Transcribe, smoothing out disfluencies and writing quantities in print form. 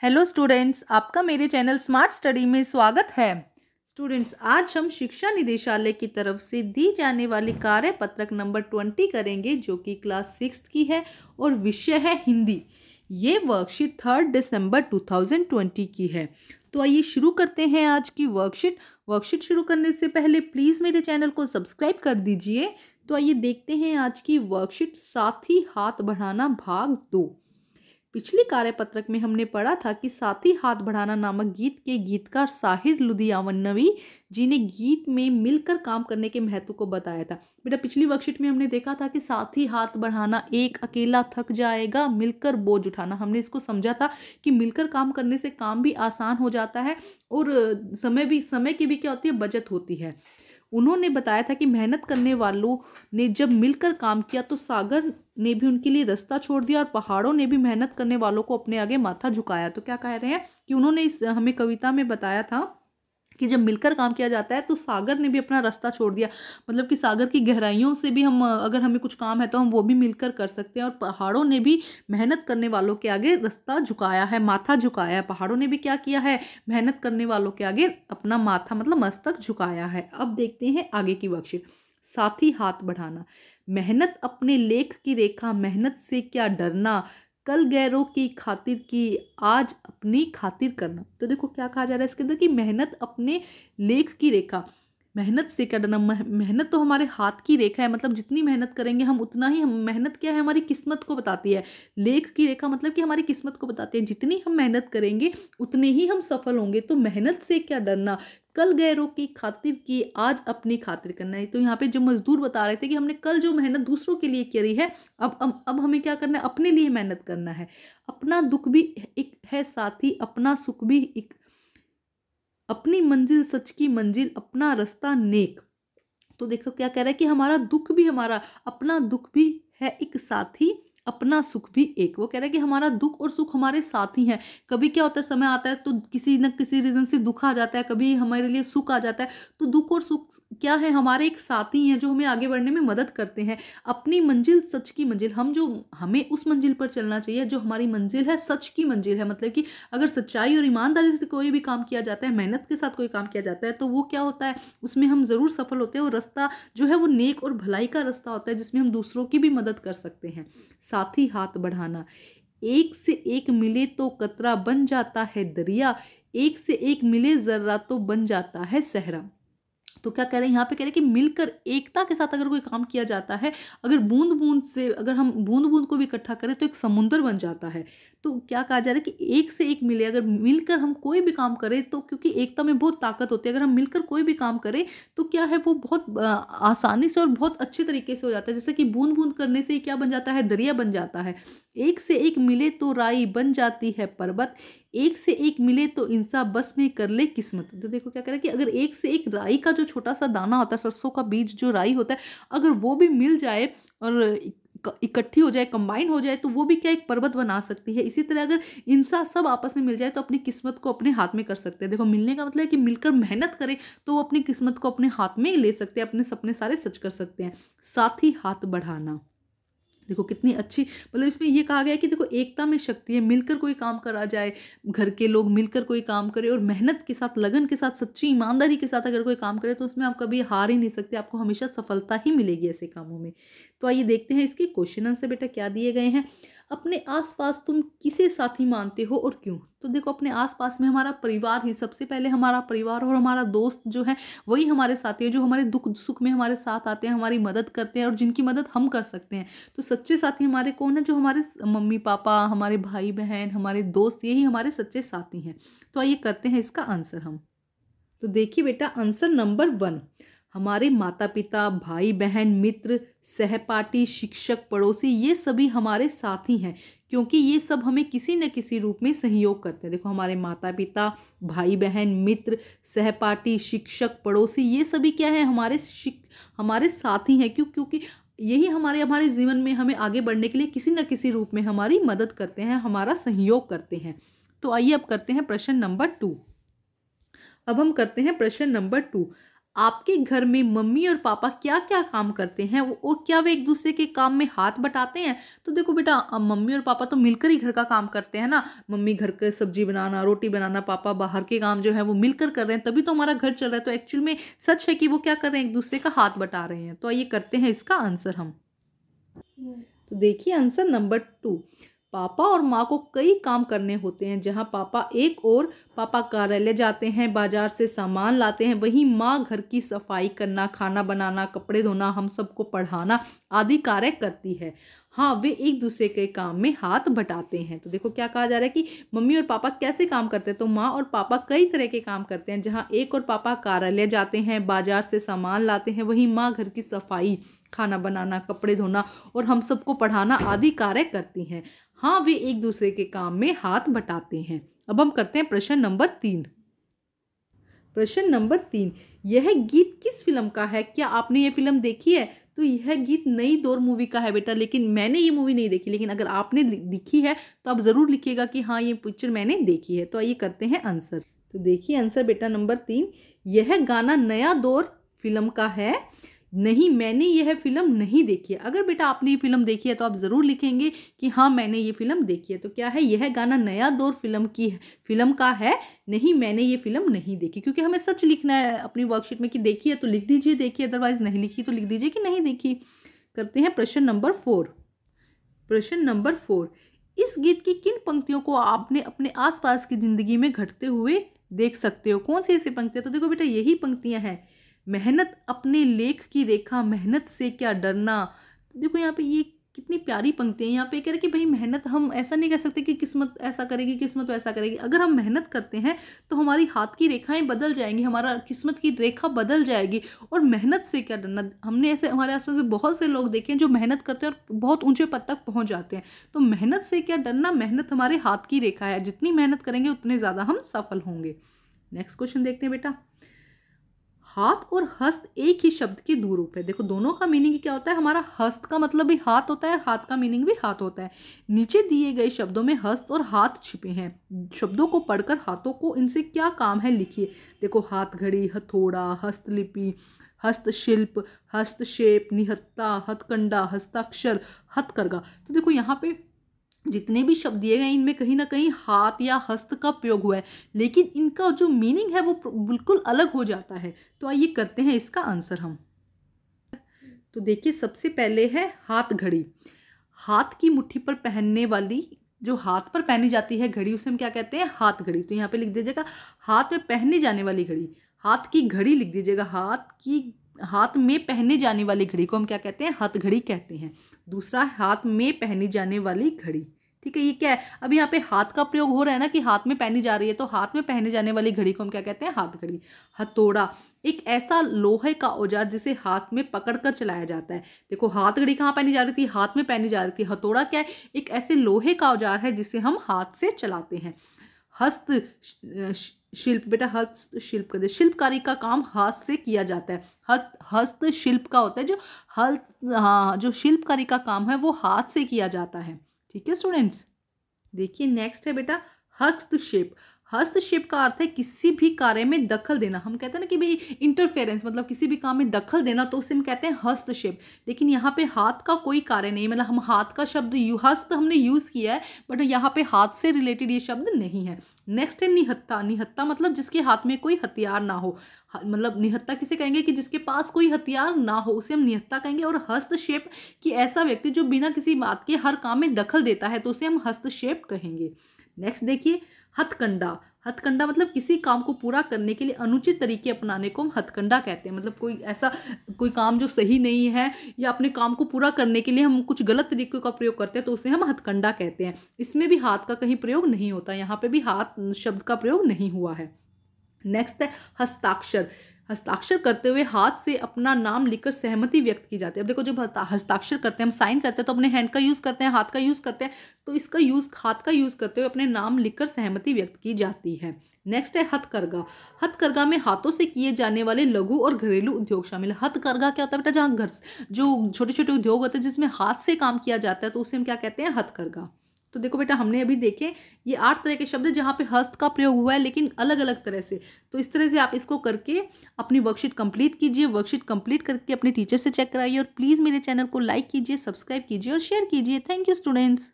Hello students, आपका मेरे channel smart study में स्वागत है। स्टूडेंट्स, आज हम शिक्षा निदेशालय की तरफ से दी जाने वाली कार्यपत्रक नंबर 20 करेंगे, जो कि क्लास 6 की है और विषय है हिंदी। ये वर्कशीट 3 दिसंबर 2020 की है। तो आइए शुरू करते हैं आज की वर्कशीट शुरू करने से पहले प्लीज़ मेरे चैनल को सब्सक्राइब कर दीजिए। तो आइए देखते हैं आज की वर्कशीट, साथी हाथ बढ़ाना भाग 2। पिछली कार्यपत्रक में हमने पढ़ा था कि साथी हाथ बढ़ाना नामक गीत के गीतकार साहिर लुधियानवी जी ने गीत में मिलकर काम करने के महत्व को बताया था। बेटा, पिछली वर्कशीट में हमने देखा था कि साथी हाथ बढ़ाना, एक अकेला थक जाएगा, मिलकर बोझ उठाना। हमने इसको समझा था कि मिलकर काम करने से काम भी आसान हो जाता है और समय की भी क्या होती है, बचत होती है। उन्होंने बताया था कि मेहनत करने वालों ने जब मिलकर काम किया तो सागर ने भी उनके लिए रास्ता छोड़ दिया और पहाड़ों ने भी मेहनत करने वालों को अपने आगे माथा झुकाया। तो क्या कह रहे हैं कि उन्होंने हमें कविता में बताया था कि जब मिलकर काम किया जाता है तो सागर ने भी अपना रास्ता छोड़ दिया। मतलब कि सागर की गहराइयों से भी हम, अगर हमें कुछ काम है तो हम वो भी मिलकर कर सकते हैं। और पहाड़ों ने भी मेहनत करने वालों के आगे रास्ता झुकाया है, माथा झुकाया है। पहाड़ों ने भी क्या किया है, मेहनत करने वालों के आगे अपना माथा मतलब मस्तक झुकाया है। अब देखते हैं आगे की वर्कशीट। साथी हाथ बढ़ाना, मेहनत अपने लेख की रेखा, मेहनत से क्या डरना, कल गैरों की खातिर की, आज अपनी खातिर करना। तो देखो क्या कहा जा रहा है इसके अंदर कि मेहनत अपने लेख की रेखा, मेहनत से क्या डरना। मेहनत तो हमारे हाथ की रेखा है, मतलब जितनी मेहनत करेंगे हम उतना ही, हम मेहनत क्या है, हमारी किस्मत को बताती है। लेख की रेखा मतलब कि हमारी किस्मत को बताती है, जितनी हम मेहनत करेंगे उतने ही हम सफल होंगे। तो मेहनत से क्या डरना, कल गैरों की खातिर की, आज अपनी खातिर करना है। तो यहाँ पे जो मजदूर बता रहे थे कि हमने कल जो मेहनत दूसरों के लिए करी है, अब हमें क्या करना है, अपने लिए मेहनत करना है। अपना दुख भी एक है साथी, अपना सुख भी एक, अपनी मंजिल सच की मंजिल, अपना रास्ता नेक। तो देखो क्या कह रहा है कि हमारा दुख भी, हमारा अपना दुख भी है एक साथी, अपना सुख भी एक। वो कह रहा है कि हमारा दुख और सुख हमारे साथ ही हैं। कभी क्या होता है, समय आता है तो किसी न किसी रीजन से दुख आ जाता है, कभी हमारे लिए सुख आ जाता है। तो दुख और सुख क्या है, हमारे एक साथी हैं जो हमें आगे बढ़ने में मदद करते हैं। अपनी मंजिल सच की मंजिल, हमें उस मंजिल पर चलना चाहिए जो हमारी मंजिल है, सच की मंजिल है। मतलब कि अगर सच्चाई और ईमानदारी से कोई भी काम किया जाता है, मेहनत के साथ कोई काम किया जाता है, तो वो क्या होता है, उसमें हम ज़रूर सफल होते हैं। और रास्ता जो है वो नेक और भलाई का रास्ता होता है, जिसमें हम दूसरों की भी मदद कर सकते हैं। साथी हाथ बढ़ाना, एक से एक मिले तो कतरा बन जाता है दरिया, एक से एक मिले जर्रा तो बन जाता है सहरा। तो क्या कह रहे हैं यहाँ पे, कह रहे हैं कि मिलकर एकता के साथ अगर कोई काम किया जाता है, अगर बूंद बूंद से, अगर हम बूंद बूंद को भी इकट्ठा करें तो एक समुंदर बन जाता है। तो क्या कहा जा रहा है कि एक से एक मिले, अगर मिलकर हम कोई भी काम करें तो, क्योंकि एकता में बहुत ताकत होती है, अगर हम मिलकर कोई भी काम करें तो क्या है, वो बहुत आसानी से और बहुत अच्छे तरीके से हो जाता है। जैसे कि बूंद बूंद करने से क्या बन जाता है, दरिया बन जाता है। एक से एक मिले तो राई बन जाती है पर्वत, एक से एक मिले तो इंसान बस में कर ले किस्मत। तो देखो क्या कह रहा है कि अगर एक से एक राई का जो छोटा सा दाना होता है, सरसों का बीज जो राई होता है, अगर वो भी मिल जाए और इकट्ठी हो जाए, कंबाइन हो जाए, तो वो भी क्या एक पर्वत बना सकती है। इसी तरह अगर इंसान सब आपस में मिल जाए तो अपनी किस्मत को अपने हाथ में कर सकते हैं। देखो, मिलने का मतलब है कि मिलकर मेहनत करें तो वो अपनी किस्मत को अपने हाथ में ले सकते हैं, अपने सपने सारे सच कर सकते हैं। साथ ही हाथ बढ़ाना, देखो कितनी अच्छी, मतलब इसमें ये कहा गया है कि देखो एकता में शक्ति है, मिलकर कोई काम करा जाए, घर के लोग मिलकर कोई काम करे और मेहनत के साथ, लगन के साथ, सच्ची ईमानदारी के साथ अगर कोई काम करे तो उसमें आप कभी हार ही नहीं सकते, आपको हमेशा सफलता ही मिलेगी ऐसे कामों में। तो आइए देखते हैं इसके क्वेश्चन आंसर बेटा क्या दिए गए हैं। अपने आसपास तुम किसे साथी मानते हो और क्यों। तो देखो, अपने आसपास में हमारा परिवार ही, सबसे पहले हमारा परिवार और हमारा दोस्त जो है वही हमारे साथी है, जो हमारे दुख सुख में हमारे साथ आते हैं, हमारी मदद करते हैं और जिनकी मदद हम कर सकते हैं। तो सच्चे साथी हमारे कौन है, जो हमारे मम्मी पापा, हमारे भाई बहन, हमारे दोस्त, यही हमारे सच्चे साथी हैं। तो आइए करते हैं इसका आंसर हम। तो देखिए बेटा, आंसर नंबर 1, हमारे माता पिता, भाई बहन, मित्र, सहपाठी, शिक्षक, पड़ोसी, ये सभी हमारे साथी हैं, क्योंकि ये सब हमें किसी न किसी रूप में सहयोग करते हैं। देखो, हमारे माता पिता, भाई बहन, मित्र, सहपाठी, शिक्षक, पड़ोसी, ये सभी क्या है, हमारे साथी हैं। क्योंकि यही हमारे हमारे जीवन में हमें आगे बढ़ने के लिए किसी न किसी रूप में हमारी मदद करते हैं, हमारा सहयोग करते हैं। तो आइए अब करते हैं प्रश्न नंबर 2। अब हम करते हैं प्रश्न नंबर 2। आपके घर में मम्मी और पापा क्या क्या काम करते हैं और क्या वे एक दूसरे के काम में हाथ बटाते हैं? तो देखो बेटा, मम्मी और पापा तो मिलकर ही घर का काम करते हैं ना। मम्मी घर के सब्जी बनाना, रोटी बनाना, पापा बाहर के काम जो है वो मिलकर कर रहे हैं, तभी तो हमारा घर चल रहा है। तो एक्चुअल में सच है कि वो क्या कर रहे हैं, एक दूसरे का हाथ बटा रहे हैं। तो आइए करते हैं इसका आंसर हम। तो देखिए आंसर नंबर 2, पापा और माँ को कई काम करने होते हैं। जहाँ पापा कार्यालय जाते हैं, बाजार से सामान लाते हैं, वहीं माँ घर की सफाई करना, खाना बनाना, कपड़े धोना, हम सबको पढ़ाना आदि कार्य करती है। हाँ, वे एक दूसरे के काम में हाथ बटाते हैं। तो देखो क्या कहा जा रहा है कि मम्मी और पापा कैसे काम करते हैं। तो माँ और पापा कई तरह के काम करते हैं। जहाँ एक और पापा कार्यालय जाते हैं, बाजार से सामान लाते हैं, वहीं माँ घर की सफाई, खाना बनाना, कपड़े धोना और हम सबको पढ़ाना आदि कार्य करती हैं। हाँ, वे एक दूसरे के काम में हाथ बटाते हैं। अब हम करते हैं प्रश्न नंबर 3। प्रश्न नंबर 3, यह गीत किस फिल्म का है? क्या आपने ये फिल्म देखी है? तो यह गीत नई दौर मूवी का है बेटा, लेकिन मैंने ये मूवी नहीं देखी। लेकिन अगर आपने देखी है तो आप ज़रूर लिखिएगा कि हाँ, ये पिक्चर मैंने देखी है। तो आइए करते हैं आंसर। तो देखिए आंसर बेटा नंबर 3, यह गाना नया दौर फिल्म का है। नहीं, मैंने यह फिल्म नहीं देखी है। अगर बेटा आपने ये फिल्म देखी है तो आप ज़रूर लिखेंगे कि हाँ, मैंने ये फिल्म देखी है। तो क्या है, यह गाना नया दौर फिल्म का है। नहीं, मैंने ये फिल्म नहीं देखी, क्योंकि हमें सच लिखना है अपनी वर्कशीट में कि देखी है तो लिख दीजिए देखी, अदरवाइज नहीं लिखी तो लिख दीजिए कि नहीं देखी। करते हैं प्रश्न नंबर 4। प्रश्न नंबर 4, इस गीत की किन पंक्तियों को आपने अपने आसपास की जिंदगी में घटते हुए देख सकते हो? कौन सी ऐसी पंक्तियां? तो देखो बेटा, यही पंक्तियां हैं। मेहनत अपने लेख की रेखा, मेहनत से क्या डरना। तो देखो यहाँ पे ये कितनी प्यारी पंक्ति है। यहाँ पे कह रहे कि भाई मेहनत, हम ऐसा नहीं कह सकते कि किस्मत ऐसा करेगी, किस्मत वैसा करेगी। अगर हम मेहनत करते हैं तो हमारी हाथ की रेखाएं बदल जाएंगी, हमारा किस्मत की रेखा बदल जाएगी। और मेहनत से क्या डरना, हमने ऐसे हमारे आसपास बहुत से लोग देखे हैं जो मेहनत करते हैं और बहुत ऊंचे पद तक पहुंच जाते हैं। तो मेहनत से क्या डरना, मेहनत हमारे हाथ की रेखा है, जितनी मेहनत करेंगे उतने ज़्यादा हम सफल होंगे। नेक्स्ट क्वेश्चन देखते हैं बेटा। हाथ और हस्त एक ही शब्द के दो रूप है। देखो दोनों का मीनिंग क्या होता है, हमारा हस्त का मतलब भी हाथ होता है और हाथ का मीनिंग भी हाथ होता है। नीचे दिए गए शब्दों में हस्त और हाथ छिपे हैं। शब्दों को पढ़कर हाथों को इनसे क्या काम है लिखिए। देखो, हाथ घड़ी, हथौड़ा, हस्तलिपि, हस्तशिल्प, हस्तक्षेप, निहत्था, हथकंडा, हस्ताक्षर, हथकरघा। तो देखो यहाँ पे जितने भी शब्द दिए गए इनमें कहीं ना कहीं हाथ या हस्त का प्रयोग हुआ है, लेकिन इनका जो मीनिंग है वो बिल्कुल अलग हो जाता है। तो आइए करते हैं इसका आंसर हम। तो देखिए सबसे पहले है हाथ घड़ी। हाथ की मुट्ठी पर पहनने वाली, जो हाथ पर पहनी जाती है घड़ी, उसे हम क्या कहते हैं, हाथ घड़ी। तो यहाँ पे लिख दीजिएगा हाथ में पहनी जाने वाली घड़ी। हाथ की घड़ी लिख दीजिएगा, हाथ में पहने जाने वाली घड़ी को हम क्या कहते हैं, हथ घड़ी कहते हैं। दूसरा, हाथ में पहनी जाने वाली घड़ी। ठीक है, ये क्या है, अब यहाँ पे हाथ का प्रयोग हो रहा है ना कि हाथ में पहनी जा रही है, तो हाथ में पहने जाने वाली घड़ी को हम क्या कहते हैं, हाथ घड़ी। हथौड़ा एक ऐसा लोहे का औजार जिसे हाथ में पकड़कर चलाया जाता है। देखो हाथ घड़ी कहाँ पहनी जा रही थी, हाथ में पहनी जा रही थी। हथौड़ा क्या है, एक ऐसे लोहे का औजार है जिसे हम हाथ से चलाते हैं। हस्त शिल्प, बेटा हस्तशिल्प कर दे, शिल्पकारी का काम हाथ से किया जाता है। हस्तशिल्प का होता है जो शिल्पकारी का काम है वो हाथ से किया जाता है। ठीक है स्टूडेंट्स, देखिए नेक्स्ट है बेटा हस्तक्षेप। हस्तक्षेप का अर्थ है किसी भी कार्य में दखल देना। हम कहते हैं ना कि भाई इंटरफेरेंस, मतलब किसी भी काम में दखल देना, तो उसे हम कहते हैं हस्तक्षेप। लेकिन यहाँ पे हाथ का कोई कार्य नहीं, मतलब हम हाथ का शब्द हस्त हमने यूज किया है, बट यहाँ पे हाथ से रिलेटेड ये शब्द नहीं है। नेक्स्ट है निहत्था। निहत्था मतलब जिसके हाथ में कोई हथियार ना हो, मतलब निहत्था किसे कहेंगे कि जिसके पास कोई हथियार ना हो, उसे हम निहत्था कहेंगे। और हस्तक्षेप कि ऐसा व्यक्ति जो बिना किसी बात के हर काम में दखल देता है, तो उसे हम हस्तक्षेप कहेंगे। नेक्स्ट देखिए हथकंडा। हथकंडा मतलब किसी काम को पूरा करने के लिए अनुचित तरीके अपनाने को हम हथकंडा कहते हैं। मतलब कोई काम जो सही नहीं है या अपने काम को पूरा करने के लिए हम कुछ गलत तरीकों का प्रयोग करते हैं, तो उसे हम हथकंडा कहते हैं। इसमें भी हाथ का कहीं प्रयोग नहीं होता, यहाँ पे भी हाथ शब्द का प्रयोग नहीं हुआ है। नेक्स्ट है हस्ताक्षर। हस्ताक्षर करते हुए हाथ से अपना नाम लिखकर सहमति व्यक्त की जाती है। अब देखो जब हस्ताक्षर करते हैं, हम साइन करते हैं, तो अपने हैंड का यूज़ करते हैं, हाथ का यूज़ करते हैं, तो इसका यूज़ हाथ का यूज़ करते हुए अपने नाम लिखकर सहमति व्यक्त की जाती है। नेक्स्ट है हथकरघा। हथकरघा में हाथों से किए जाने वाले लघु और घरेलू उद्योग शामिल है। हथकरघा क्या होता है बेटा, जहाँ घर जो छोटे छोटे उद्योग होते हैं जिसमें हाथ से काम किया जाता है, तो उसे हम क्या कहते हैं, हथकरघा। तो देखो बेटा, हमने अभी देखे ये 8 तरह के शब्द हैं जहाँ पे हस्त का प्रयोग हुआ है, लेकिन अलग अलग तरह से। तो इस तरह से आप इसको करके अपनी वर्कशीट कंप्लीट कीजिए। वर्कशीट कंप्लीट करके अपने टीचर से चेक कराइए और प्लीज़ मेरे चैनल को लाइक कीजिए, सब्सक्राइब कीजिए और शेयर कीजिए। Thank you students.